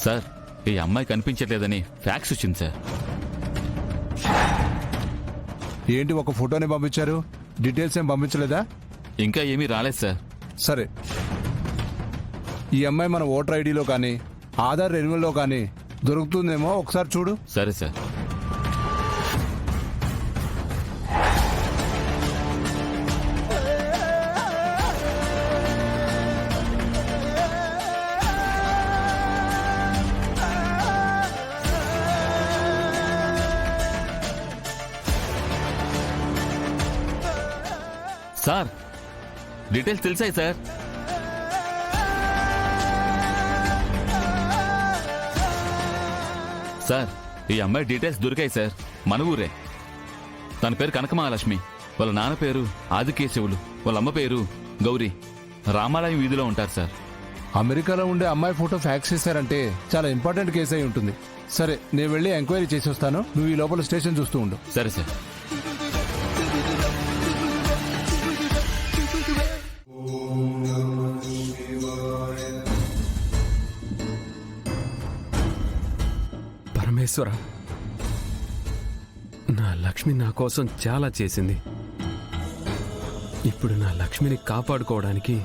Sir, ఈ అమ్మాయి కనిపించట్లేదని fax వచ్చింది సార్. ఏంటి ఒక ఫోటోని పంపించారు, డీటెయిల్స్ ఏం పంపించలేదా? ఇంకా ఏమీ రాలేదు సార్. సరే, ఈ అమ్మాయి మన ఓటర్ ఐడిలో కానీ ఆధార్ రెన్యువల్లో కానీ దొరుకుతుందేమో ఒకసారి చూడు. సరే సార్. సార్, డీటెయిల్స్ తెలిసాయి సార్. సార్, ఈ అమ్మాయి డీటెయిల్స్ దొరికాయి సార్. మన ఊరే. తన పేరు కనకమహాలక్ష్మి, వాళ్ళ నాన్న పేరు ఆదికేశవులు, వాళ్ళ అమ్మ పేరు గౌరీ. రామాలయం వీధిలో ఉంటారు సార్. అమెరికాలో ఉండే అమ్మాయి ఫోటో ఫ్యాక్స్ చేశారంటే చాలా ఇంపార్టెంట్ కేసు అయి ఉంటుంది. సరే, నేను వెళ్ళి ఎంక్వైరీ చేసి వస్తాను. నువ్వు ఈ లోపల స్టేషన్ చూస్తూ ఉండు. సరే సార్. పరమేశ్వర, నా లక్ష్మి నా కోసం చాలా చేసింది. ఇప్పుడు నా లక్ష్మిని కాపాడుకోవడానికి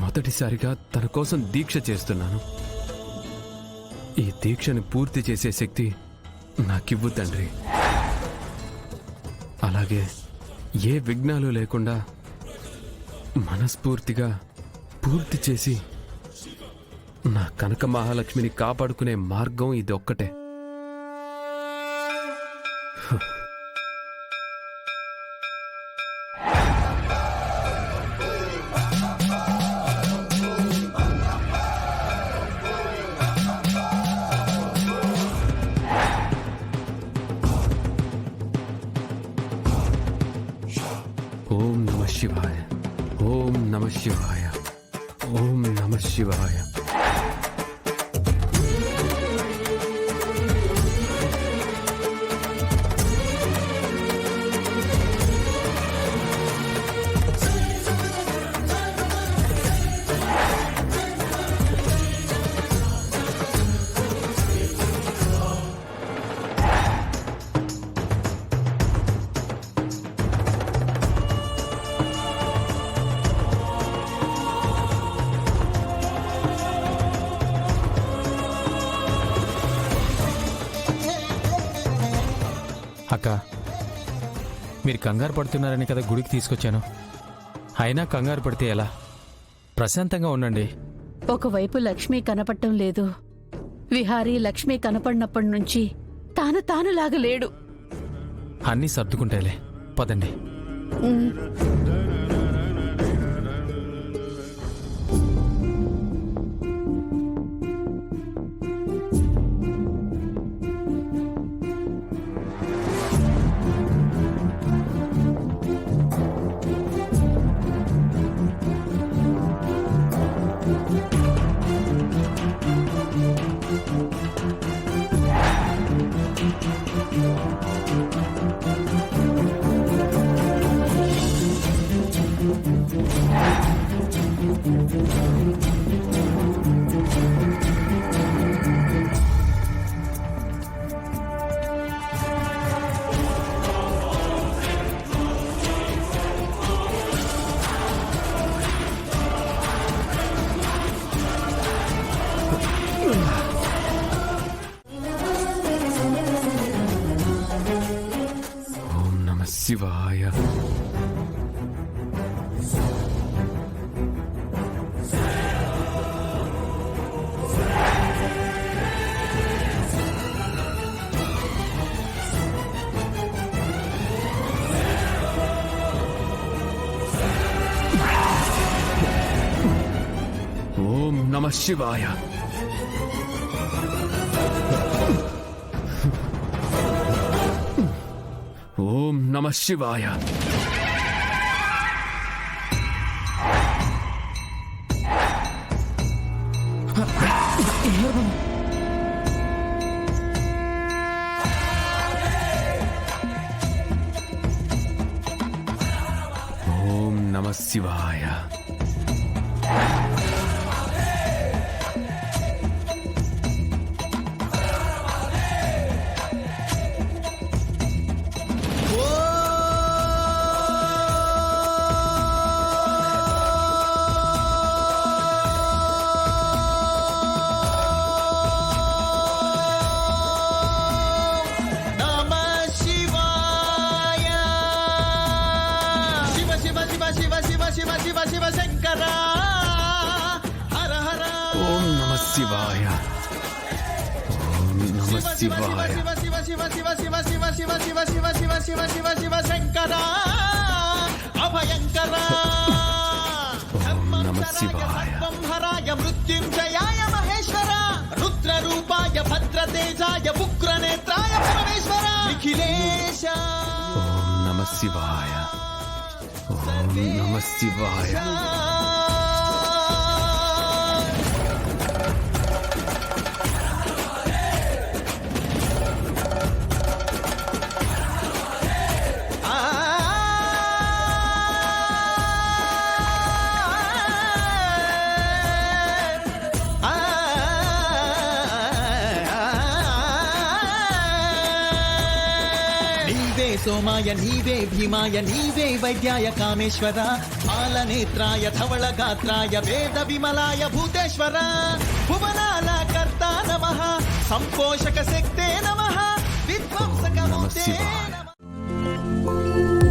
మొదటిసారిగా తన కోసం దీక్ష చేస్తున్నాను. ఈ దీక్షను పూర్తి చేసే శక్తి నాకివ్వు తండ్రి. అలాగే ఏ విఘ్నాలు లేకుండా మనస్ఫూర్తిగా పూర్తి చేసి నా కనక మహాలక్ష్మిని కాపాడుకునే మార్గం ఇదొక్కటే. ఓం నమః శివాయ, ఓం నమః శివాయ, ఓం నమః శివాయ. అక్క, మీరు కంగారు పడుతున్నారని కదా గుడికి తీసుకొచ్చాను. అయినా కంగారు పడితే ఎలా? ప్రశాంతంగా ఉండండి. ఒకవైపు లక్ష్మి కనపడటం లేదు. విహారీ లక్ష్మి కనపడినప్పటి నుంచి తాను లాగలేడు. అన్నీ సర్దుకుంటేలే, పదండి. ఓం నమః శివాయ. ఓం నమః శివాయ. ఓం నమః శివాయ. ఓం నమః శివాయ. శివాయ ఓం నమ శివాయ శివ శివ శివ శివ శివ శివ శివ శివ శివ శివ శివ శివ శివ శంకర అభయంకర ఓం నమ శివాయ హరాయ మృత్యుంజయాయ మహేశ్వర రుద్రరూపాయ భద్రతేజాయ ఉగ్రనేత్రాయ పరమేశ్వర నిఖిలేశ ఓం నమ శివాయ ఓం నమ శివాయ నీవే సోమాయ నీవే భీమాయ నీవే వైద్యాయ కామేశ్వర బాలనేత్రాయ ధవళగాత్రాయ వేద విమలాయ భూతేశ్వర భువనాల కర్త నమః సంపోషక శక్తే నమః విధ్వంసక నమ మూర్తే శివాయ. నమః